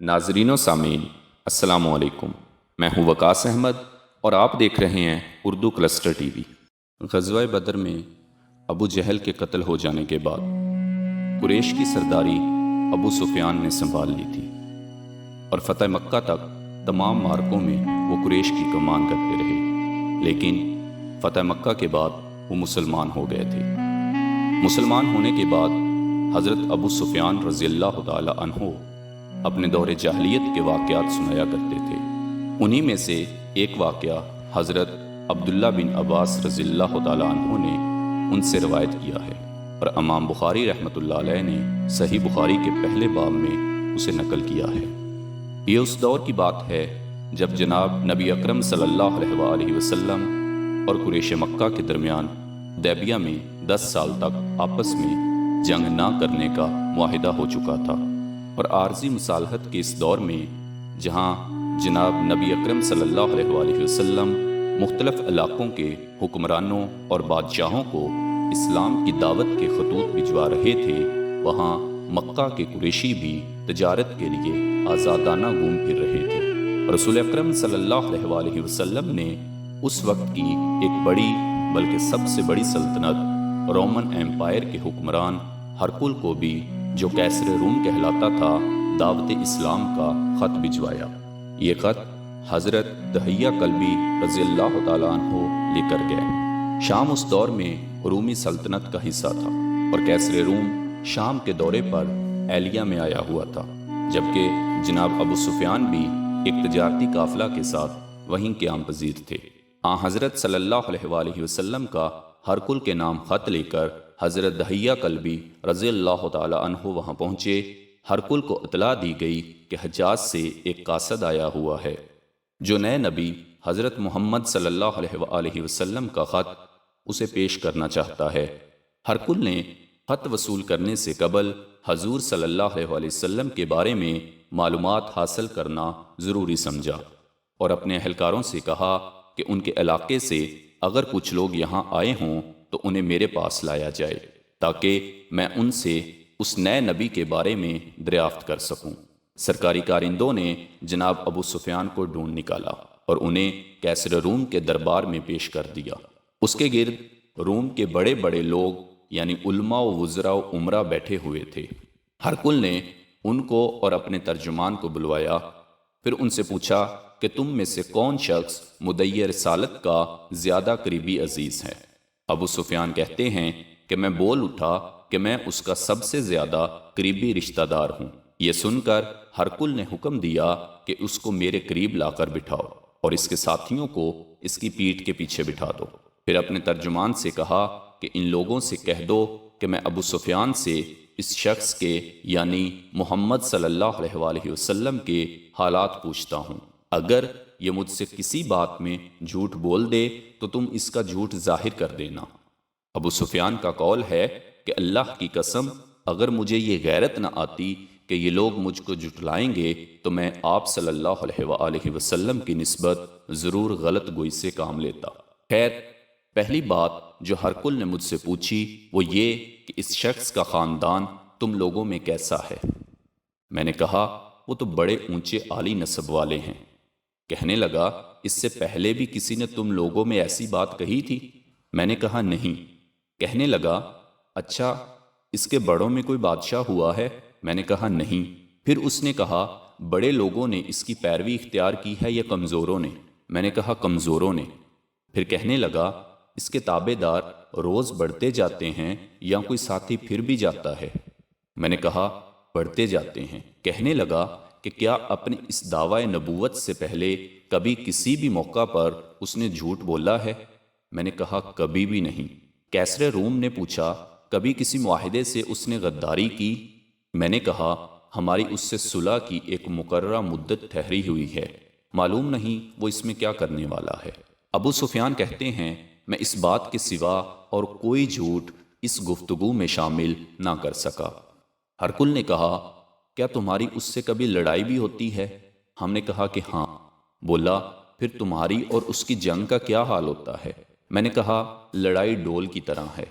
ناظرین و سامعین، السلام علیکم۔ میں ہوں وقاص احمد اور آپ دیکھ رہے ہیں اردو کلسٹر ٹی وی۔ غزوہ بدر میں ابو جہل کے قتل ہو جانے کے بعد قریش کی سرداری ابو سفیان نے سنبھال لی تھی اور فتح مکہ تک تمام معرکوں میں وہ قریش کی کمان کرتے رہے، لیکن فتح مکہ کے بعد وہ مسلمان ہو گئے تھے۔ مسلمان ہونے کے بعد حضرت ابو سفیان رضی اللہ تعالی عنہ اپنے دور جاہلیت کے واقعات سنایا کرتے تھے۔ انہی میں سے ایک واقعہ حضرت عبداللہ بن عباس رضی اللہ تعالیٰ عنہ نے ان سے روایت کیا ہے، اور امام بخاری رحمۃ اللہ علیہ نے صحیح بخاری کے پہلے باب میں اسے نقل کیا ہے۔ یہ اس دور کی بات ہے جب جناب نبی اکرم صلی اللہ علیہ وآلہ وسلم اور قریش مکہ کے درمیان حدیبیہ میں 10 سال تک آپس میں جنگ نہ کرنے کا معاہدہ ہو چکا تھا، اور عارضی مصالحت کے اس دور میں جہاں جناب نبی اکرم صلی اللہ علیہ وآلہ وسلم مختلف علاقوں کے حکمرانوں اور بادشاہوں کو اسلام کی دعوت کے خطوط بھجوا رہے تھے، وہاں مکہ کے قریشی بھی تجارت کے لیے آزادانہ گھوم پھر رہے تھے۔ رسول اکرم صلی اللہ علیہ وآلہ وسلم نے اس وقت کی ایک بڑی بلکہ سب سے بڑی سلطنت رومن ایمپائر کے حکمران ہرقل کو بھی، جو کیسر روم کہلاتا تھا، دعوت اسلام کا خط بھجوایا۔ یہ خط حضرت دحیہ کلبی رضی اللہ تعالیٰ عنہ لے کر گئے۔ شام اس دور میں رومی سلطنت کا حصہ تھا، اور کیسر روم شام کے دورے پر ایلیا میں آیا ہوا تھا، جبکہ جناب ابو سفیان بھی ایک تجارتی قافلہ کے ساتھ وہیں قیام پذیر تھے۔ حضرت صلی اللہ علیہ وآلہ وسلم کا ہرقل کے نام خط لے کر حضرت دحیہ کلبی رضی اللہ تعالی عنہ وہاں پہنچے۔ ہرقل کو اطلاع دی گئی کہ حجاز سے ایک قاصد آیا ہوا ہے جو نئے نبی حضرت محمد صلی اللہ علیہ وآلہ وسلم کا خط اسے پیش کرنا چاہتا ہے۔ ہرقل نے خط وصول کرنے سے قبل حضور صلی اللہ علیہ وآلہ وسلم کے بارے میں معلومات حاصل کرنا ضروری سمجھا، اور اپنے اہلکاروں سے کہا کہ ان کے علاقے سے اگر کچھ لوگ یہاں آئے ہوں تو انہیں میرے پاس لایا جائے، تاکہ میں ان سے اس نئے نبی کے بارے میں دریافت کر سکوں۔ سرکاری کارندوں نے جناب ابو سفیان کو ڈھونڈ نکالا اور انہیں کیسر روم کے دربار میں پیش کر دیا۔ اس کے گرد روم کے بڑے بڑے لوگ یعنی علماء و وزراء و عمرہ بیٹھے ہوئے تھے۔ ہرقل نے ان کو اور اپنے ترجمان کو بلوایا، پھر ان سے پوچھا کہ تم میں سے کون شخص مدعی رسالت کا زیادہ قریبی عزیز ہے؟ ابو سفیان کہتے ہیں کہ میں بول اٹھا کہ میں اس کا سب سے زیادہ قریبی رشتہ دار ہوں۔ یہ سن کر ہرقل نے حکم دیا کہ اس کو میرے قریب لا کر بٹھاؤ اور اس کے ساتھیوں کو اس کی پیٹھ کے پیچھے بٹھا دو۔ پھر اپنے ترجمان سے کہا کہ ان لوگوں سے کہہ دو کہ میں ابو سفیان سے اس شخص کے یعنی محمد صلی اللہ علیہ وآلہ وسلم کے حالات پوچھتا ہوں۔ اگر یہ مجھ سے کسی بات میں جھوٹ بول دے تو تم اس کا جھوٹ ظاہر کر دینا۔ ابو سفیان کا قول ہے کہ اللہ کی قسم، اگر مجھے یہ غیرت نہ آتی کہ یہ لوگ مجھ کو جھٹلائیں گے تو میں آپ صلی اللہ علیہ وآلہ وسلم کی نسبت ضرور غلط گوئی سے کام لیتا۔ خیر، پہلی بات جو ہرقل نے مجھ سے پوچھی وہ یہ کہ اس شخص کا خاندان تم لوگوں میں کیسا ہے؟ میں نے کہا وہ تو بڑے اونچے عالی نسب والے ہیں۔ کہنے لگا اس سے پہلے بھی کسی نے تم لوگوں میں ایسی بات کہی تھی؟ میں نے کہا نہیں۔ کہنے لگا اچھا اس کے بڑوں میں کوئی بادشاہ ہوا ہے؟ میں نے کہا نہیں۔ پھر اس نے کہا بڑے لوگوں نے اس کی پیروی اختیار کی ہے یا کمزوروں نے؟ میں نے کہا کمزوروں نے۔ پھر کہنے لگا اس کے تابع دار روز بڑھتے جاتے ہیں یا کوئی ساتھی پھر بھی جاتا ہے؟ میں نے کہا بڑھتے جاتے ہیں۔ کہنے لگا کہ کیا اپنے اس دعوی نبوت سے پہلے کبھی کسی بھی موقع پر اس نے جھوٹ بولا ہے؟ میں نے کہا کبھی بھی نہیں۔ کیسر روم نے پوچھا کبھی کسی معاہدے سے اس نے غداری کی؟ میں نے کہا ہماری اس سے صلح کی ایک مقررہ مدت ٹھہری ہوئی ہے، معلوم نہیں وہ اس میں کیا کرنے والا ہے۔ ابو سفیان کہتے ہیں میں اس بات کے سوا اور کوئی جھوٹ اس گفتگو میں شامل نہ کر سکا۔ ہرقل نے کہا کیا تمہاری اس سے کبھی لڑائی بھی ہوتی ہے؟ ہم نے کہا کہ ہاں۔ بولا پھر تمہاری اور اس کی جنگ کا کیا حال ہوتا ہے؟ میں نے کہا لڑائی ڈول کی طرح ہے،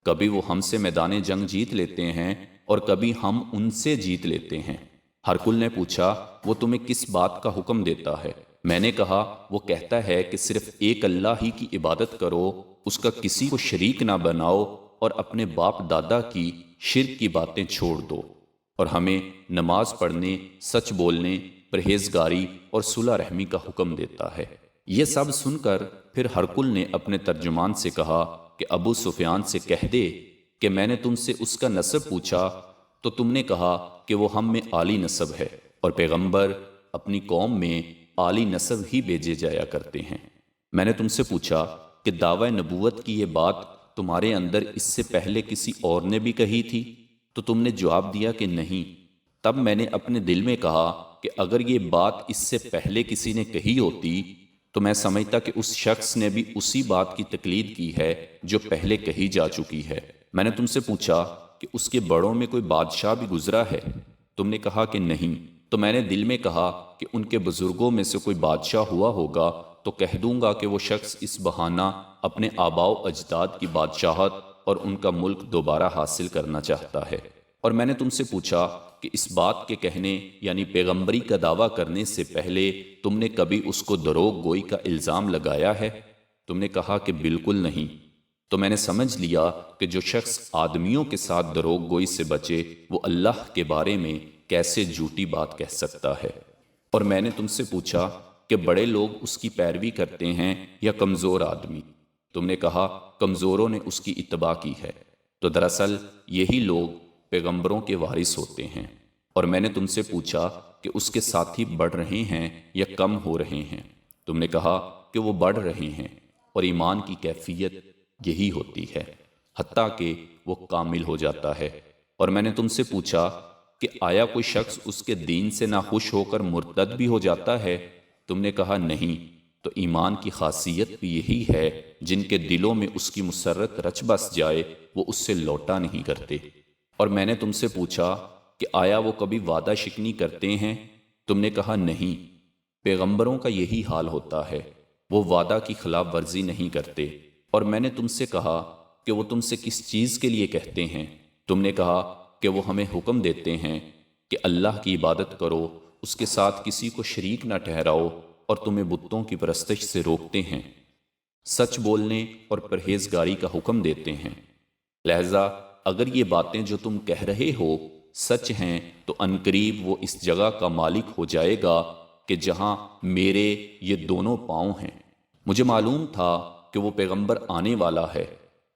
کبھی وہ ہم سے میدان جنگ جیت لیتے ہیں اور کبھی ہم ان سے جیت لیتے ہیں۔ ہرکل نے پوچھا وہ تمہیں کس بات کا حکم دیتا ہے؟ میں نے کہا وہ کہتا ہے کہ صرف ایک اللہ ہی کی عبادت کرو، اس کا کسی کو شریک نہ بناؤ اور اپنے باپ دادا کی شرک کی باتیں چھوڑ دو، اور ہمیں نماز پڑھنے، سچ بولنے، پرہیزگاری اور صلح رحمی کا حکم دیتا ہے۔ یہ سب سن کر پھر ہرکل نے اپنے ترجمان سے کہا کہ ابو سفیان سے کہہ دے کہ میں نے تم سے اس کا نسب پوچھا تو تم نے کہا کہ وہ ہم میں عالی نسب ہے، اور پیغمبر اپنی قوم میں عالی نسب ہی بھیجے جایا کرتے ہیں۔ میں نے تم سے پوچھا کہ دعوی نبوت کی یہ بات تمہارے اندر اس سے پہلے کسی اور نے بھی کہی تھی؟ تو تم نے جواب دیا کہ نہیں۔ تب میں نے اپنے دل میں کہا کہ اگر یہ بات اس سے پہلے کسی نے کہی ہوتی تو میں سمجھتا کہ اس شخص نے بھی اسی بات کی تقلید کی ہے جو پہلے کہی جا چکی ہے۔ میں نے تم سے پوچھا کہ اس کے بڑوں میں کوئی بادشاہ بھی گزرا ہے؟ تم نے کہا کہ نہیں۔ تو میں نے دل میں کہا کہ ان کے بزرگوں میں سے کوئی بادشاہ ہوا ہوگا تو کہہ دوں گا کہ وہ شخص اس بہانہ اپنے آباء و اجداد کی بادشاہت اور ان کا ملک دوبارہ حاصل کرنا چاہتا ہے۔ اور میں نے تم سے پوچھا کہ اس بات کے کہنے یعنی پیغمبری کا دعویٰ کرنے سے پہلے تم نے کبھی اس کو دروغ گوئی کا الزام لگایا ہے؟ تم نے کہا کہ بالکل نہیں۔ تو میں نے سمجھ لیا کہ جو شخص آدمیوں کے ساتھ دروغ گوئی سے بچے وہ اللہ کے بارے میں کیسے جھوٹی بات کہہ سکتا ہے۔ اور میں نے تم سے پوچھا کہ بڑے لوگ اس کی پیروی کرتے ہیں یا کمزور آدمی؟ تم نے کہا کمزوروں نے اس کی اتباع کی ہے۔ تو دراصل یہی لوگ پیغمبروں کے وارث ہوتے ہیں۔ اور میں نے تم سے پوچھا کہ اس کے ساتھی بڑھ رہے ہیں یا کم ہو رہے ہیں؟ تم نے کہا کہ وہ بڑھ رہے ہیں، اور ایمان کی کیفیت یہی ہوتی ہے حتیٰ کہ وہ کامل ہو جاتا ہے۔ اور میں نے تم سے پوچھا کہ آیا کوئی شخص اس کے دین سے ناخوش ہو کر مرتد بھی ہو جاتا ہے؟ تم نے کہا نہیں۔ تو ایمان کی خاصیت بھی یہی ہے جن کے دلوں میں اس کی مسرت رچ بس جائے وہ اس سے لوٹا نہیں کرتے۔ اور میں نے تم سے پوچھا کہ آیا وہ کبھی وعدہ شکنی کرتے ہیں؟ تم نے کہا نہیں۔ پیغمبروں کا یہی حال ہوتا ہے، وہ وعدہ کی خلاف ورزی نہیں کرتے۔ اور میں نے تم سے کہا کہ وہ تم سے کس چیز کے لیے کہتے ہیں؟ تم نے کہا کہ وہ ہمیں حکم دیتے ہیں کہ اللہ کی عبادت کرو، اس کے ساتھ کسی کو شریک نہ ٹھہراؤ، اور تمہیں بتوں کی پرستش سے روکتے ہیں، سچ بولنے اور پرہیزگاری کا حکم دیتے ہیں۔ لہذا اگر یہ باتیں جو تم کہہ رہے ہو سچ ہیں تو عنقریب وہ اس جگہ کا مالک ہو جائے گا کہ جہاں میرے یہ دونوں پاؤں ہیں۔ مجھے معلوم تھا کہ وہ پیغمبر آنے والا ہے،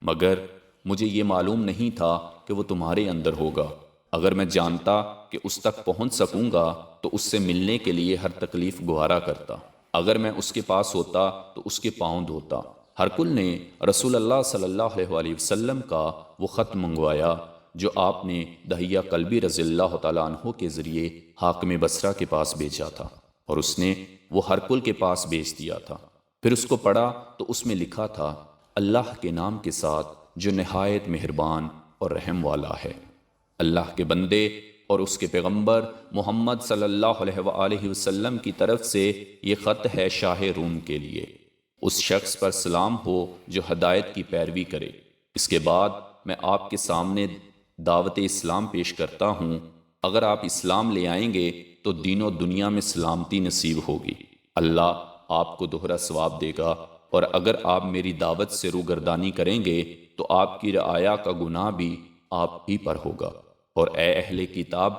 مگر مجھے یہ معلوم نہیں تھا کہ وہ تمہارے اندر ہوگا۔ اگر میں جانتا کہ اس تک پہنچ سکوں گا تو اس سے ملنے کے لیے ہر تکلیف گوارا کرتا۔ اگر میں اس کے پاس ہوتا تو اس کے پاؤں دھوتا۔ ہرکل نے رسول اللہ صلی اللہ علیہ وسلم کا وہ خط منگوایا جو آپ نے دہیہ کلبی رضی اللہ تعالیٰ عنہ کے ذریعے حاکم بصرہ کے پاس بھیجا تھا، اور اس نے وہ ہرکل کے پاس بھیج دیا تھا۔ پھر اس کو پڑھا تو اس میں لکھا تھا، اللہ کے نام کے ساتھ جو نہایت مہربان اور رحم والا ہے۔ اللہ کے بندے اور اس کے پیغمبر محمد صلی اللہ علیہ وآلہ وسلم کی طرف سے یہ خط ہے شاہ روم کے لیے۔ اس شخص پر سلام ہو جو ہدایت کی پیروی کرے۔ اس کے بعد میں آپ کے سامنے دعوت اسلام پیش کرتا ہوں۔ اگر آپ اسلام لے آئیں گے تو دین و دنیا میں سلامتی نصیب ہوگی، اللہ آپ کو دوہرا ثواب دے گا، اور اگر آپ میری دعوت سے روگردانی کریں گے تو آپ کی رعایا کا گناہ بھی آپ ہی پر ہوگا۔ اور اے اہل کتاب،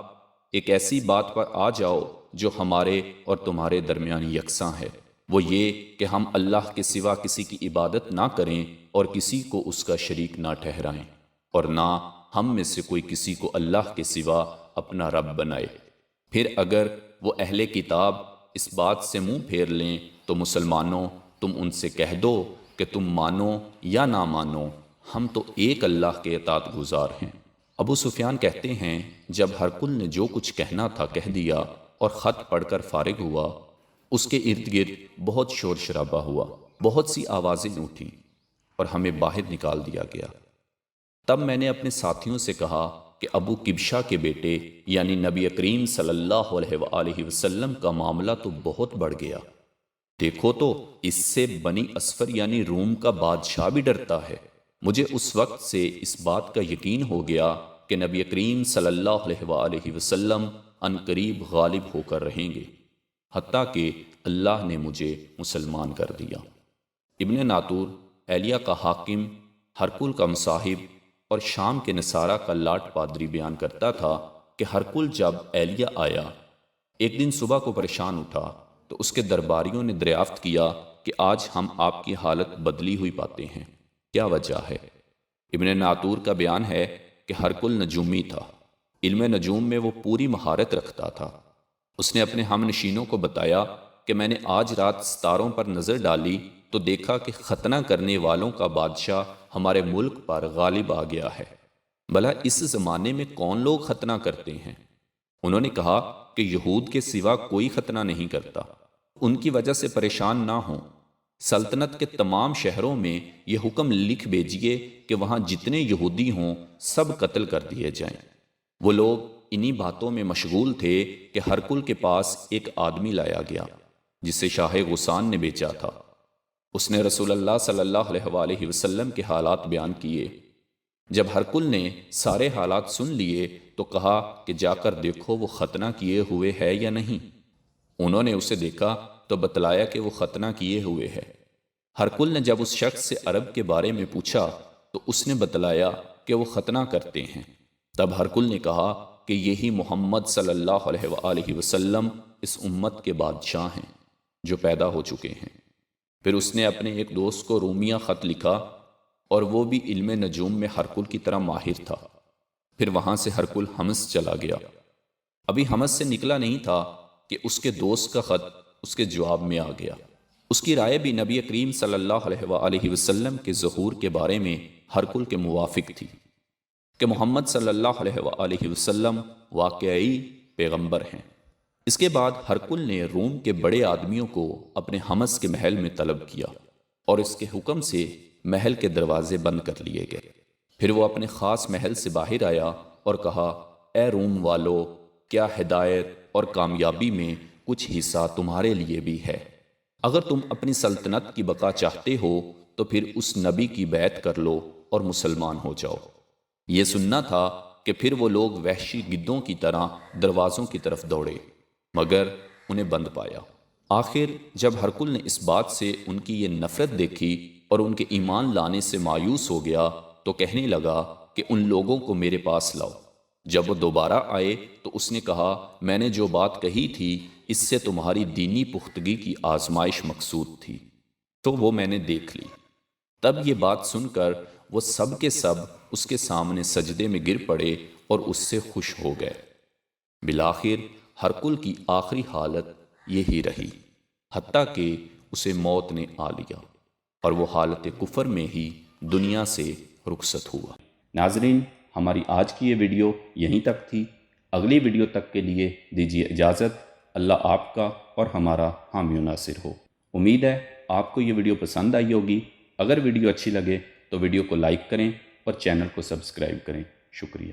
ایک ایسی بات پر آ جاؤ جو ہمارے اور تمہارے درمیان یکساں ہے، وہ یہ کہ ہم اللہ کے سوا کسی کی عبادت نہ کریں اور کسی کو اس کا شریک نہ ٹھہرائیں، اور نہ ہم میں سے کوئی کسی کو اللہ کے سوا اپنا رب بنائے۔ پھر اگر وہ اہل کتاب اس بات سے منہ پھیر لیں تو مسلمانوں، تم ان سے کہہ دو کہ تم مانو یا نہ مانو، ہم تو ایک اللہ کے اطاعت گزار ہیں۔ ابو سفیان کہتے ہیں جب ہرکل نے جو کچھ کہنا تھا کہہ دیا اور خط پڑھ کر فارغ ہوا، اس کے ارد گرد بہت شور شرابہ ہوا، بہت سی آوازیں اٹھیں اور ہمیں باہر نکال دیا گیا۔ تب میں نے اپنے ساتھیوں سے کہا کہ ابو کبشہ کے بیٹے یعنی نبی کریم صلی اللہ علیہ وآلہ وسلم کا معاملہ تو بہت بڑھ گیا۔ دیکھو تو اس سے بنی اسفر یعنی روم کا بادشاہ بھی ڈرتا ہے۔ مجھے اس وقت سے اس بات کا یقین ہو گیا کہ نبی کریم صلی اللہ علیہ وآلہ وسلم عنقریب غالب ہو کر رہیں گے، حتیٰ کہ اللہ نے مجھے مسلمان کر دیا۔ ابن ناطور ایلیا کا حاکم، ہرقل کا مصاحب اور شام کے نصارہ کا لاٹ پادری بیان کرتا تھا کہ ہرقل جب ایلیا آیا، ایک دن صبح کو پریشان اٹھا تو اس کے درباریوں نے دریافت کیا کہ آج ہم آپ کی حالت بدلی ہوئی پاتے ہیں، کیا وجہ ہے؟ ابن ناطور کا بیان ہے کہ ہرقل نجومی تھا، علم نجوم میں وہ پوری مہارت رکھتا تھا۔ اس نے اپنے ہم نشینوں کو بتایا کہ میں نے آج رات ستاروں پر نظر ڈالی تو دیکھا کہ ختنہ کرنے والوں کا بادشاہ ہمارے ملک پر غالب آ گیا ہے۔ بھلا اس زمانے میں کون لوگ ختنہ کرتے ہیں؟ انہوں نے کہا کہ یہود کے سوا کوئی ختنہ نہیں کرتا، ان کی وجہ سے پریشان نہ ہوں۔ سلطنت کے تمام شہروں میں یہ حکم لکھ بھیجیے کہ وہاں جتنے یہودی ہوں سب قتل کر دیے جائیں۔ وہ لوگ انہی باتوں میں مشغول تھے کہ ہرقل کے پاس ایک آدمی لایا گیا جسے شاہ غسان نے بیچا تھا۔ اس نے رسول اللہ صلی اللہ علیہ وآلہ وسلم کے حالات بیان کیے۔ جب ہرقل نے سارے حالات سن لیے تو کہا کہ جا کر دیکھو وہ ختنہ کیے ہوئے ہے یا نہیں۔ انہوں نے اسے دیکھا تو بتلایا کہ وہ ختنہ کیے ہوئے ہے۔ ہرقل نے جب اس شخص سے عرب کے بارے میں پوچھا تو اس نے بتلایا کہ وہ ختنہ کرتے ہیں۔ تب ہرقل نے کہا کہ یہی محمد صلی اللہ علیہ وآلہ وسلم اس امت کے بادشاہ ہیں جو پیدا ہو چکے ہیں۔ پھر اس نے اپنے ایک دوست کو رومیہ خط لکھا اور وہ بھی علم نجوم میں ہرقل کی طرح ماہر تھا۔ پھر وہاں سے ہرقل حمص چلا گیا۔ ابھی حمص سے نکلا نہیں تھا کہ اس کے دوست کا خط اس کے جواب میں آ گیا۔ اس کی رائے بھی نبی کریم صلی اللہ علیہ وآلہ وسلم کے ظہور کے بارے میں ہرقل کے موافق تھی کہ محمد صلی اللہ علیہ وآلہ وسلم واقعی پیغمبر ہیں۔ اس کے بعد ہرقل نے روم کے بڑے آدمیوں کو اپنے حمص کے محل میں طلب کیا اور اس کے حکم سے محل کے دروازے بند کر لیے گئے۔ پھر وہ اپنے خاص محل سے باہر آیا اور کہا، اے روم والو، کیا ہدایت اور کامیابی میں کچھ حصہ تمہارے لیے بھی ہے؟ اگر تم اپنی سلطنت کی بقا چاہتے ہو تو پھر اس نبی کی بیعت کر لو اور مسلمان ہو جاؤ۔ یہ سننا تھا کہ پھر وہ لوگ وحشی گدوں کی طرح دروازوں کی طرف دوڑے، مگر انہیں بند پایا۔ آخر جب ہرقل نے اس بات سے ان کی یہ نفرت دیکھی اور ان کے ایمان لانے سے مایوس ہو گیا تو کہنے لگا کہ ان لوگوں کو میرے پاس لاؤ۔ جب وہ دوبارہ آئے تو اس نے کہا، میں نے جو بات کہی تھی اس سے تمہاری دینی پختگی کی آزمائش مقصود تھی، تو وہ میں نے دیکھ لی۔ تب یہ بات سن کر وہ سب کے سب اس کے سامنے سجدے میں گر پڑے اور اس سے خوش ہو گئے۔ بالآخر ہرقل کی آخری حالت یہی رہی، حتیٰ کہ اسے موت نے آ لیا اور وہ حالت کفر میں ہی دنیا سے رخصت ہوا۔ ناظرین، ہماری آج کی یہ ویڈیو یہیں تک تھی۔ اگلی ویڈیو تک کے لیے دیجیے اجازت۔ اللہ آپ کا اور ہمارا حامی و ناصر ہو۔ امید ہے آپ کو یہ ویڈیو پسند آئی ہوگی۔ اگر ویڈیو اچھی لگے تو ویڈیو کو لائک کریں اور چینل کو سبسکرائب کریں۔ شکریہ۔